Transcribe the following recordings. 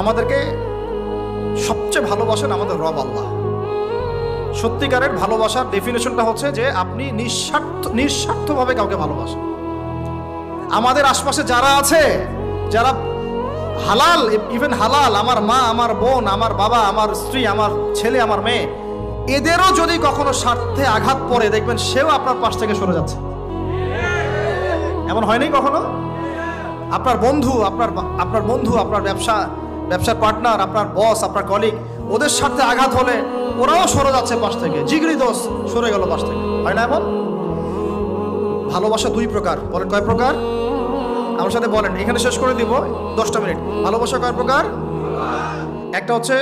আমাদেরকে সবচেয়ে ভালোবাসেন আমাদের রব আল্লাহ। সত্যিকারের ভালোবাসার ডেফিনেশনটা হচ্ছে যে আপনি নিঃস্বার্থভাবে কাউকে ভালোবাসেন। আমাদের আশপাশে যারা আছে, যারা হালাল, ইভেন হালাল, আমার মা, আমার বোন, আমার বাবা, আমার স্ত্রী, আমার ছেলে, আমার মেয়ে, এদেরও যদি কখনো স্বার্থে আঘাত পড়ে, দেখবেন সেও আপনার পাশ থেকে সরে যাচ্ছে। এমন হয়নি কখনো? আপনার বন্ধু, আপনার ব্যবসার পার্টনার, আপনার বস, আপনার কলিগ, ওদের স্বার্থে আঘাত হলে ওরাও সরে যাচ্ছে পাশ থেকে, জিগরি দোষ সরে গেল পাশ থেকে, হয় না এমন? ভালোবাসা দুই প্রকার। বলেন কয় প্রকার? আমার সাথে বলেন, এখানে শেষ করে দিব 10টা মিনিট। ভালোবাসা কয় প্রকার? একটা হচ্ছে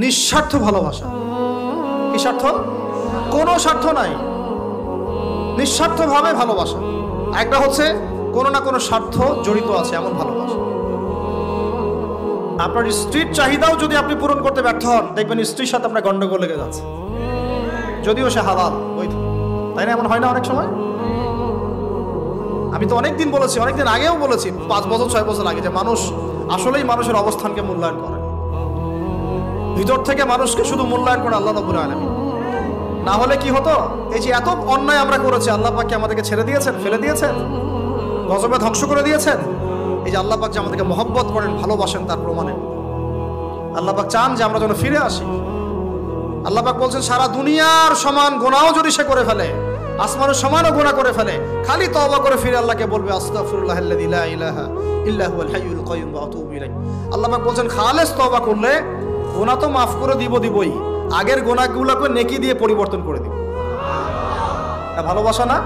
নিঃস্বার্থ ভালোবাসা। কি স্বার্থ? কোনো স্বার্থ নাই, নিঃস্বার্থভাবে ভালোবাসা। একটা হচ্ছে কোনো না কোনো স্বার্থ জড়িত আছে এমন ভালোবাসা। আপনার স্ত্রীর চাহিদাও যদি আপনি পূরণ করতে ব্যর্থ হন, দেখবেন স্ত্রীর সাথে আপনার গন্ডগোল লেগে যাচ্ছে, যদিও সে হালাল বৈধ, তাই না? এমন হয় না অনেক সময়? আমি তো অনেকদিন বলেছি, অনেকদিন আগেও বলেছি, 5 বছর 6 বছর আগে, যে মানুষ আসলেই মানুষের অবস্থানকে মূল্যায়ন করে। ভিতর থেকে মানুষকে শুধু মূল্যায়ন করে আল্লাহ রাব্বুল আলামিন। না হলে কি হতো? এই যে এত অন্যায় আমরা করেছি, আল্লাহ পাক কি আমাদেরকে ছেড়ে দিয়েছেন, ফেলে দিয়েছেন, গজবে ধ্বংস করে দিয়েছেন? এই যে আল্লাহ পাক যে আমাদেরকে মহব্বত করেন, ভালোবাসেন, তার প্রমাণে আল্লাহ পাক চান যে আমরা যেন ফিরে আসি। আল্লাহ পাক বলছেন, সারা দুনিয়ার সমান গুনাহও যদি সে করে ফেলে, আসমানের সমানও গুনাহ করে ফেলে, খালি তওবা করে ফিরে আল্লাহকে বলবে, আস্তাগফিরুল্লাহাল্লাযী লা ইলাহা ইল্লা হুয়াল হাইয়ুল কাইয়্যুম ওয়া আতুবু ইলাইহি। আল্লাহ পাক বলছেন, খালেস তওবা করলে গুনাহ তো মাফ করে দিবই, আগের গুনাহগুলোকে নেকি দিয়ে পরিবর্তন করে দিব। ভালোবাসা না?